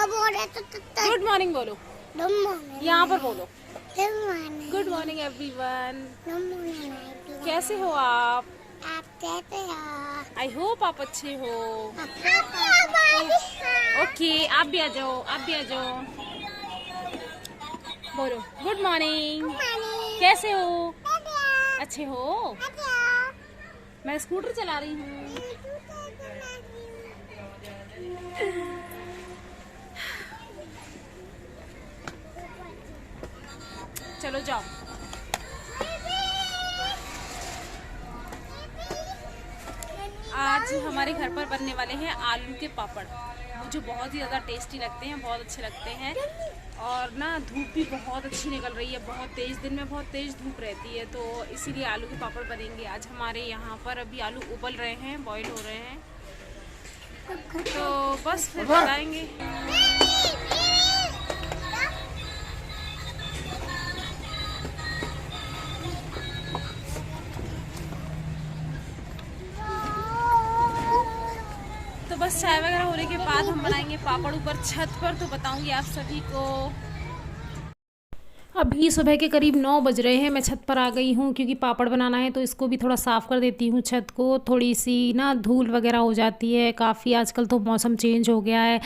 Good morning बोलो, यहाँ पर बोलो। गुड मॉर्निंग एवरीवन, कैसे हो आप? आई होप आप अच्छे हो। ओके, आप भी आ जाओ, आप भी आ जाओ। बोलो गुड मॉर्निंग, कैसे हो? अच्छे हो? मैं स्कूटर चला रही हूँ। चलो जाओ। आज हमारे घर पर बनने वाले हैं आलू के पापड़, मुझे बहुत ही ज़्यादा टेस्टी लगते हैं, बहुत अच्छे लगते हैं। और ना धूप भी बहुत अच्छी निकल रही है, बहुत तेज़, दिन में बहुत तेज़ धूप रहती है, तो इसीलिए आलू के पापड़ बनेंगे आज हमारे यहाँ पर। अभी आलू उबल रहे हैं, बॉईल हो रहे हैं, तो बस फिर बताएंगे। तो बस चाय वगैरह होने के बाद हम बनाएंगे पापड़ ऊपर छत पर, तो बताऊंगी आप सभी को। अभी सुबह के करीब 9 बज रहे हैं, मैं छत पर आ गई हूँ क्योंकि पापड़ बनाना है, तो इसको भी थोड़ा साफ़ कर देती हूँ छत को। थोड़ी सी ना धूल वगैरह हो जाती है काफ़ी, आजकल तो मौसम चेंज हो गया है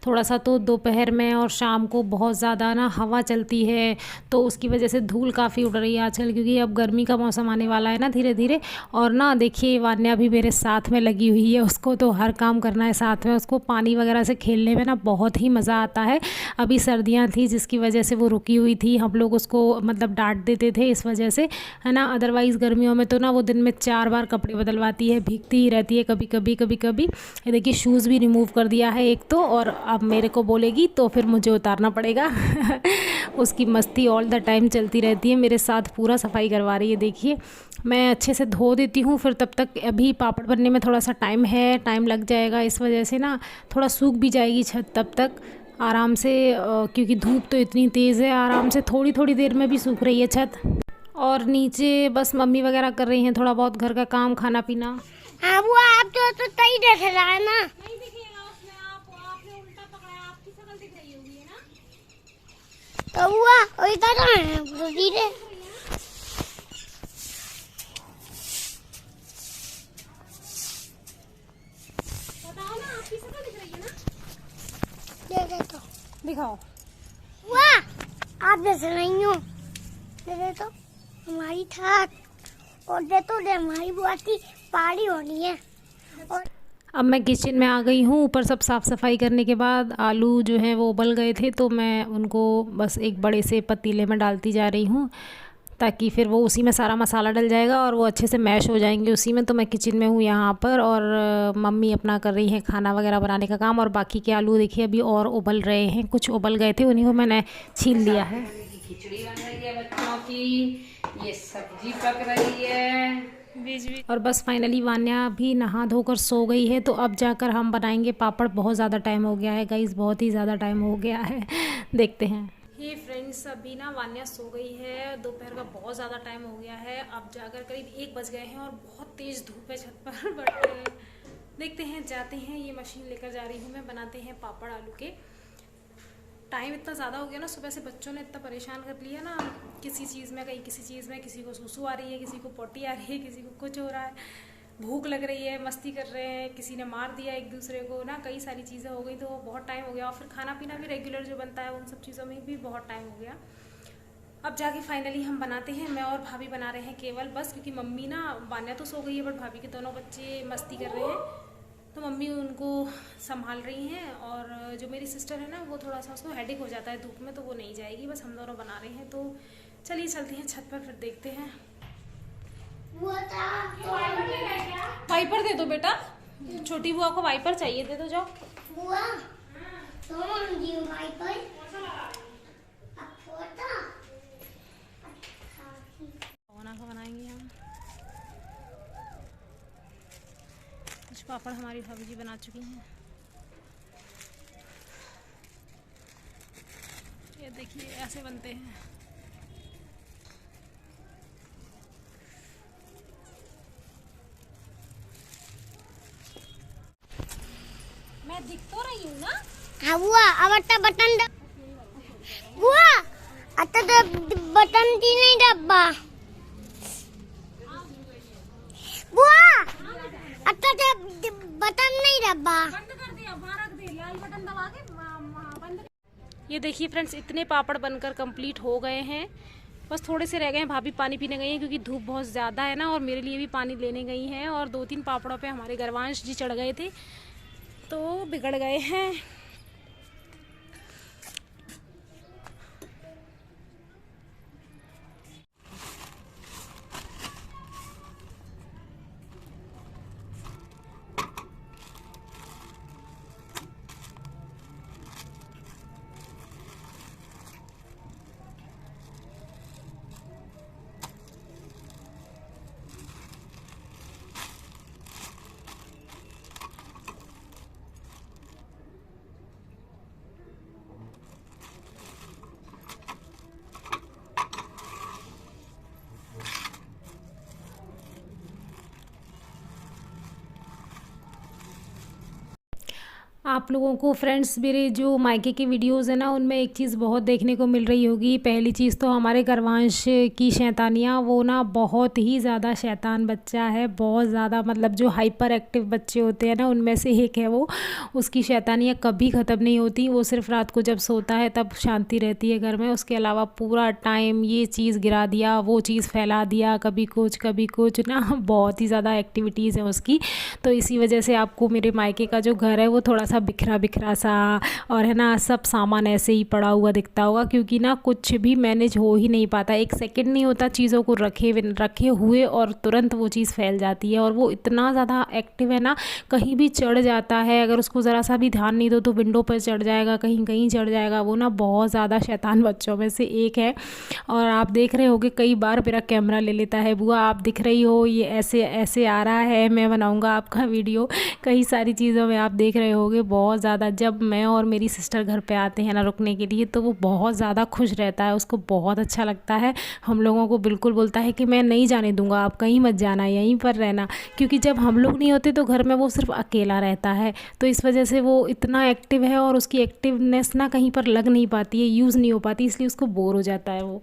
थोड़ा सा, तो दोपहर में और शाम को बहुत ज़्यादा ना हवा चलती है, तो उसकी वजह से धूल काफ़ी उड़ रही है आजकल, क्योंकि अब गर्मी का मौसम आने वाला है ना धीरे धीरे। और ना देखिए वान्या भी मेरे साथ में लगी हुई है, उसको तो हर काम करना है साथ में, उसको पानी वगैरह से खेलने में ना बहुत ही मज़ा आता है। अभी सर्दियाँ थी जिसकी वजह से वो रुकी हुई थी, हम लोग उसको मतलब डांट देते थे इस वजह से, है ना। अदरवाइज़ गर्मियों में तो ना वो दिन में 4 बार कपड़े बदलवाती है, भीगती ही रहती है कभी कभी कभी कभी। ये देखिए शूज़ भी रिमूव कर दिया है एक तो, और अब मेरे को बोलेगी तो फिर मुझे उतारना पड़ेगा। उसकी मस्ती ऑल द टाइम चलती रहती है, मेरे साथ पूरा सफाई करवा रही है। देखिए मैं अच्छे से धो देती हूँ, फिर तब तक अभी पापड़ बनने में थोड़ा सा टाइम है, टाइम लग जाएगा, इस वजह से ना थोड़ा सूख भी जाएगी छत तब तक आराम से, क्योंकि धूप तो इतनी तेज़ है, आराम से थोड़ी थोड़ी देर में भी सूख रही है छत। और नीचे बस मम्मी वगैरह कर रही हैं थोड़ा बहुत घर का काम, खाना पीना। हाँ वो आप तो तई देख रहा है ना, नहीं दिखेगा उसमें, आपने उल्टा पकड़ा, आपकी शक्ल दिख रही होगी, है ना। तो हुआ वही तो है धीरे। बताओ ना, आपकी शक्ल दिख रही है ना। देखे तो दिखाओ। वाह आप जैसे नहीं हो, दे तो हमारी छत, और दे तो दे हमारी बुआ की पहाड़ी होनी है। और अब मैं किचन में आ गई हूँ, ऊपर सब साफ़ सफाई करने के बाद आलू जो है वो उबल गए थे, तो मैं उनको बस एक बड़े से पतीले में डालती जा रही हूँ, ताकि फिर वो उसी में सारा मसाला डल जाएगा और वो अच्छे से मैश हो जाएंगे उसी में। तो मैं किचन में हूँ यहाँ पर, और मम्मी अपना कर रही हैं खाना वगैरह बनाने का काम, और बाकी के आलू देखिए अभी और उबल रहे हैं, कुछ उबल गए थे उन्हीं को मैंने छील लिया है। खिचड़ी बन रही है बच्चों की, ये सब्जी पक रही है। और बस फाइनली वान्या भी नहा धोकर सो गई है, तो अब जाकर हम बनाएंगे पापड़। बहुत ज़्यादा टाइम हो गया है गाइस, बहुत ही ज़्यादा टाइम हो गया है। देखते हैं। हे फ्रेंड्स, अभी ना वान्या सो गई है, दोपहर का बहुत ज़्यादा टाइम हो गया है, अब जाकर करीब 1 बज गए हैं और बहुत तेज़ धूप है छत पर। बट देखते हैं, जाते हैं, ये मशीन लेकर जा रही हूँ मैं, बनाते हैं पापड़ आलू के। टाइम इतना ज़्यादा हो गया ना, सुबह से बच्चों ने इतना परेशान कर लिया ना, किसी चीज़ में, कहीं किसी चीज़ में, किसी को सुसु आ रही है, किसी को पोटी आ रही है, किसी को कुछ हो रहा है, भूख लग रही है, मस्ती कर रहे हैं, किसी ने मार दिया एक दूसरे को ना, कई सारी चीज़ें हो गई, तो बहुत टाइम हो गया। और फिर खाना पीना भी रेगुलर जो बनता है उन सब चीज़ों में भी बहुत टाइम हो गया। अब जाके फाइनली हम बनाते हैं, मैं और भाभी बना रहे हैं केवल, बस क्योंकि मम्मी ना, वान्या तो सो गई है बट भाभी के दोनों बच्चे मस्ती कर रहे हैं, तो मम्मी उनको संभाल रही हैं। और जो मेरी सिस्टर है ना, वो थोड़ा सा उसको हेडेक हो जाता है धूप में, तो वो नहीं जाएगी, बस हम दोनों बना रहे हैं। तो चलिए चलते हैं छत पर, फिर देखते हैं। वाइपर दे दो बेटा, छोटी बुआ को वाइपर चाहिए, दे दो जाओ। बुआ तो जी वाइपर का बनाएंगे हम। कुछ पापड़ हमारी भाभी जी बना चुकी हैं, ये देखिए ऐसे बनते हैं। मैं दिख तो रही हूँ ना, हाँ बुआ अब आता बटन बुआ आता तो बटन दी नहीं डब्बा बुआ आता तो बटन नहीं डब्बा ये देखिए फ्रेंड्स, इतने पापड़ बनकर कंप्लीट हो गए हैं। बस थोड़े से रह गए हैं। भाभी पानी पीने गई हैं क्योंकि धूप बहुत ज़्यादा है ना, और मेरे लिए भी पानी लेने गई हैं। और 2-3 पापड़ों पे हमारे गर्वांश जी चढ़ गए थे तो बिगड़ गए हैं। आप लोगों को फ्रेंड्स मेरे जो मायके की वीडियोस है ना, उनमें एक चीज़ बहुत देखने को मिल रही होगी। पहली चीज़ तो हमारे गर्वांश की शैतानियाँ, वो ना बहुत ही ज़्यादा शैतान बच्चा है, बहुत ज़्यादा। मतलब जो हाइपर एक्टिव बच्चे होते हैं ना, उनमें से एक है वो। उसकी शैतानियाँ कभी ख़त्म नहीं होती। वो सिर्फ रात को जब सोता है तब शांति रहती है घर में, उसके अलावा पूरा टाइम ये चीज़ गिरा दिया, वो चीज़ फैला दिया, कभी कुछ ना, बहुत ही ज़्यादा एक्टिविटीज़ है उसकी। तो इसी वजह से आपको मेरे मायके का जो घर है वो थोड़ा सा बिखरा बिखरा सा, और है ना सब सामान ऐसे ही पड़ा हुआ दिखता होगा, क्योंकि ना कुछ भी मैनेज हो ही नहीं पाता। एक सेकंड नहीं होता चीज़ों को रखे हुए और तुरंत वो चीज़ फैल जाती है। और वो इतना ज़्यादा एक्टिव है ना, कहीं भी चढ़ जाता है, अगर उसको ज़रा सा भी ध्यान नहीं दो तो विंडो पर चढ़ जाएगा, कहीं कहीं चढ़ जाएगा। वो ना बहुत ज़्यादा शैतान बच्चों में से एक है। और आप देख रहे होगे कई बार मेरा कैमरा ले लेता है, बुआ आप दिख रही हो, ये ऐसे ऐसे आ रहा है, मैं बनाऊँगा आपका वीडियो। कई सारी चीज़ों में आप देख रहे होगे बहुत ज़्यादा। जब मैं और मेरी सिस्टर घर पे आते हैं ना रुकने के लिए, तो वो बहुत ज़्यादा खुश रहता है, उसको बहुत अच्छा लगता है। हम लोगों को बिल्कुल बोलता है कि मैं नहीं जाने दूंगा, आप कहीं मत जाना, यहीं पर रहना। क्योंकि जब हम लोग नहीं होते तो घर में वो सिर्फ अकेला रहता है, तो इस वजह से वो इतना एक्टिव है। और उसकी एक्टिवनेस ना कहीं पर लग नहीं पाती है, यूज़ नहीं हो पाती, इसलिए उसको बोर हो जाता है वो।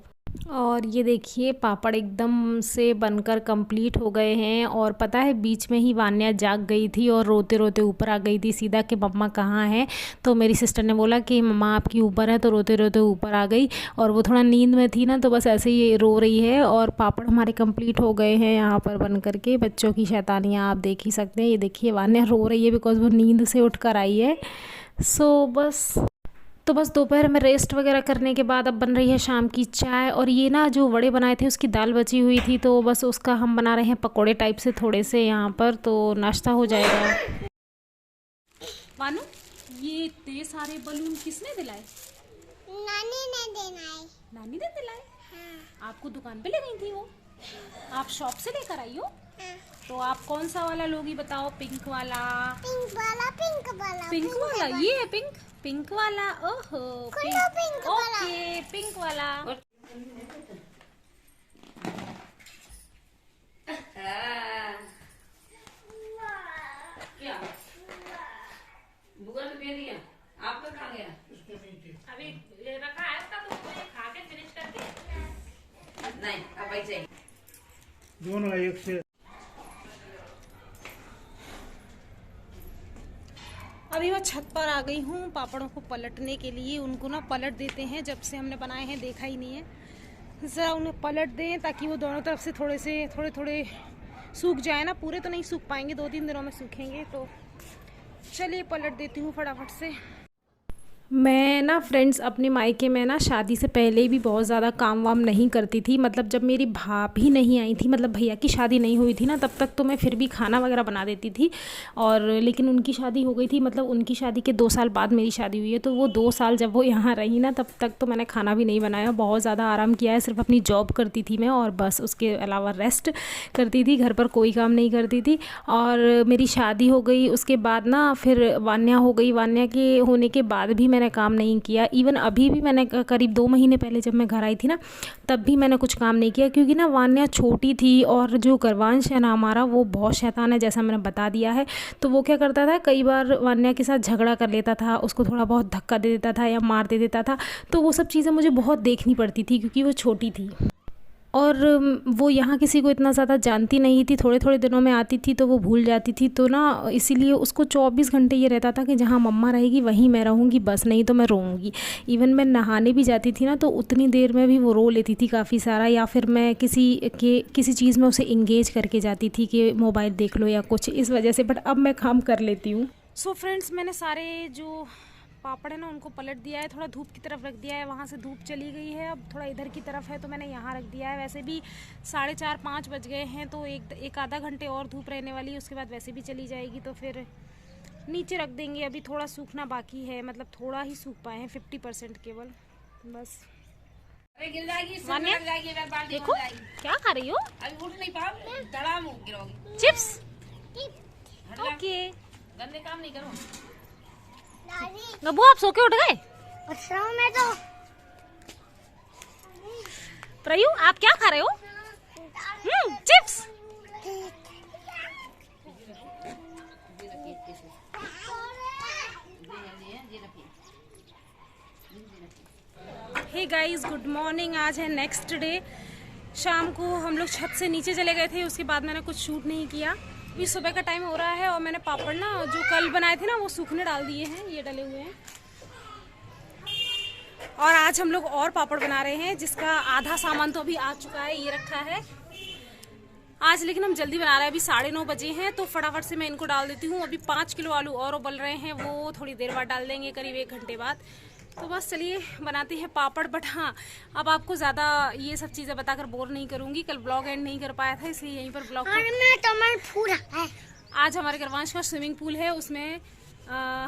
और ये देखिए पापड़ एकदम से बनकर कंप्लीट हो गए हैं। और पता है बीच में ही वान्या जाग गई थी और रोते रोते ऊपर आ गई थी सीधा कि मम्मा कहाँ हैं। तो मेरी सिस्टर ने बोला कि मम्मा आपकी ऊपर है, तो रोते रोते ऊपर आ गई। और वो थोड़ा नींद में थी ना, तो बस ऐसे ही रो रही है। और पापड़ हमारे कंप्लीट हो गए हैं यहाँ पर बन करके। बच्चों की शैतानियाँ आप देख ही सकते हैं। ये देखिए वान्या रो रही है बिकॉज वो नींद से उठ कर आई है। तो बस दोपहर में रेस्ट वगैरह करने के बाद अब बन रही है शाम की चाय। और ये ना जो वड़े बनाए थे उसकी दाल बची हुई थी, तो बस उसका हम बना रहे हैं पकोड़े टाइप से थोड़े से यहाँ पर, तो नाश्ता हो जाएगा। वानू ये इतने सारे बलून किसने दिलाए? नानी ने दिलाए। नानी ने दिलाए? हाँ। आपको दुकान पे ले गई थी वो? आप शॉप से लेकर आई हो? हाँ। तो आप कौन सा वाला लोगी बताओ? पिंक वाला? पिंक वाला, पिंक वाला, पिंक वाला। ये है पिंक वाला। ओहो पिंक वाला। ओके पिंक वाला। क्या बुआ ने दे दिया? आपका कहाँ गया? अभी रखा है उसका, तो उसको खा के फिनिश करके। नहीं अब ऐसे दोनों एक से। अभी मैं छत पर आ गई हूँ पापड़ों को पलटने के लिए। उनको ना पलट देते हैं, जब से हमने बनाए हैं देखा ही नहीं है। ज़रा उन्हें पलट दें ताकि वो दोनों तरफ से थोड़े थोड़े सूख जाए ना। पूरे तो नहीं सूख पाएंगे, 2-3 दिनों में सूखेंगे। तो चलिए पलट देती हूँ फटाफट से। मैं ना फ्रेंड्स अपने मायके में ना शादी से पहले भी बहुत ज़्यादा काम वाम नहीं करती थी। मतलब जब मेरी भाभी नहीं आई थी, मतलब भैया की शादी नहीं हुई थी ना, तब तक तो मैं फिर भी खाना वगैरह बना देती थी। और लेकिन उनकी शादी हो गई थी, मतलब उनकी शादी के 2 साल बाद मेरी शादी हुई है। तो वो 2 साल जब वो यहाँ रही ना, तब तक तो मैंने खाना भी नहीं बनाया, बहुत ज़्यादा आराम किया है। सिर्फ अपनी जॉब करती थी मैं, और बस उसके अलावा रेस्ट करती थी, घर पर कोई काम नहीं करती थी। और मेरी शादी हो गई, उसके बाद ना फिर वान्या हो गई। वान्या के होने के बाद भी मैंने काम नहीं किया। इवन अभी भी मैंने करीब 2 महीने पहले जब मैं घर आई थी ना, तब भी मैंने कुछ काम नहीं किया, क्योंकि ना वान्या छोटी थी और जो गर्वांश है ना हमारा, वो बहुत शैतान है, जैसा मैंने बता दिया है। तो वो क्या करता था, कई बार वान्या के साथ झगड़ा कर लेता था, उसको थोड़ा बहुत धक्का दे देता था या मार दे देता था। तो वो सब चीज़ें मुझे बहुत देखनी पड़ती थी, क्योंकि वो छोटी थी और वो यहाँ किसी को इतना ज़्यादा जानती नहीं थी। थोड़े थोड़े दिनों में आती थी तो वो भूल जाती थी, तो ना इसीलिए उसको 24 घंटे ये रहता था कि जहाँ मम्मा रहेगी वहीं मैं रहूँगी, बस नहीं तो मैं रोऊंगी। इवन मैं नहाने भी जाती थी ना, तो उतनी देर में भी वो रो लेती थी काफ़ी सारा, या फिर मैं किसी चीज़ में उसे इंगेज करके जाती थी कि मोबाइल देख लो या कुछ, इस वजह से। बट अब मैं काम कर लेती हूँ। सो फ्रेंड्स, मैंने सारे जो पापड़ है ना उनको पलट दिया है, थोड़ा धूप की तरफ रख दिया है, वहाँ से धूप चली गई है, अब थोड़ा इधर की तरफ है तो मैंने यहाँ रख दिया है। वैसे भी 4:30-5 बज गए हैं, तो एक आधा घंटे और धूप रहने वाली है, उसके बाद वैसे भी चली जाएगी, तो फिर नीचे रख देंगे। अभी थोड़ा सूखना बाकी है, मतलब थोड़ा ही सूख पाए हैं, 50% केवल, बस। अरे गिर जाएगी, वान्या, लग जाएगी, अगर बाल्टी देखो हो जाएगी। क्या खा रही हो? अभी उठ नहीं पाओ, धड़ाम गिरोगी। चिप्स। हट जा, ओके गंदे काम नहीं करो। दादी गब्बू, आप सो के उठ गए? उठ रहा हूँ मैं तो। प्रयू, आप क्या खा रहे हो? Chips. Hey guys, good morning. आज है नेक्स्ट डे। शाम को हम लोग छत से नीचे चले गए थे, उसके बाद मैंने कुछ शूट नहीं किया। अभी सुबह का टाइम हो रहा है और मैंने पापड़ ना जो कल बनाए थे ना वो सूखने डाल दिए हैं, ये डले हुए हैं। और आज हम लोग और पापड़ बना रहे हैं, जिसका आधा सामान तो अभी आ चुका है, ये रखा है आज। लेकिन हम जल्दी बना रहे हैं, अभी 9:30 बजे हैं, तो फटाफट से मैं इनको डाल देती हूँ। अभी 5 किलो आलू और उबल रहे हैं, वो थोड़ी देर बाद डाल देंगे, करीब 1 घंटे बाद। तो बस चलिए बनाते हैं पापड़। बट हाँ, अब आपको ज़्यादा ये सब चीज़ें बताकर बोर नहीं करूँगी। कल ब्लॉग एंड नहीं कर पाया था, इसलिए यहीं पर ब्लॉग आज हमारे गर्वांश का स्विमिंग पूल है, उसमें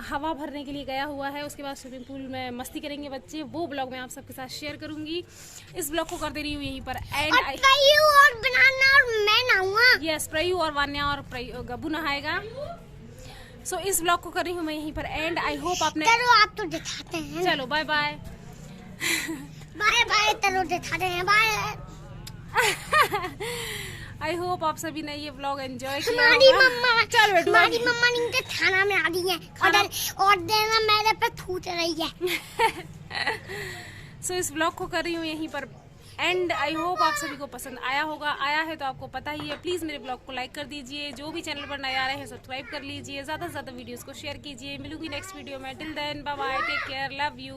हवा भरने के लिए गया हुआ है। उसके बाद स्विमिंग पूल में मस्ती करेंगे बच्चे, वो ब्लॉग मैं आप सबके साथ शेयर करूंगी। इस ब्लॉग को कर दे रही हूँ यहीं पर एंड। और बनाना और मैं नहाऊंगा। यस, प्रयू और वान्या और गब्बू नहाएगा। सो इस ब्लॉग को कर रही हूँ मैं यहीं पर एंड। आई होप आपने, चलो आप तो दिखाते हैं। चलो बाय बाय। बाय बाय, चलो दिखाते हैं, बाय। आई होप आप सभी ने ये व्लॉग एंजॉय किया हमारी होगा। मम्मा, चल बेटू, हमारी मम्मा नीचे खाना में आ रही है और देना मेरे पे थूक रही है। सो इस व्लॉग को कर रही हूँ यहीं पर एंड। आई होप आप सभी को पसंद आया होगा। आया है तो आपको पता ही है, प्लीज़ मेरे ब्लॉग को लाइक कर दीजिए। जो भी चैनल पर नए आ रहे हैं सब्सक्राइब कर लीजिए, ज़्यादा से ज़्यादा वीडियोस को शेयर कीजिए। मिलूंगी नेक्स्ट वीडियो में। Till then bye bye, take care, love you.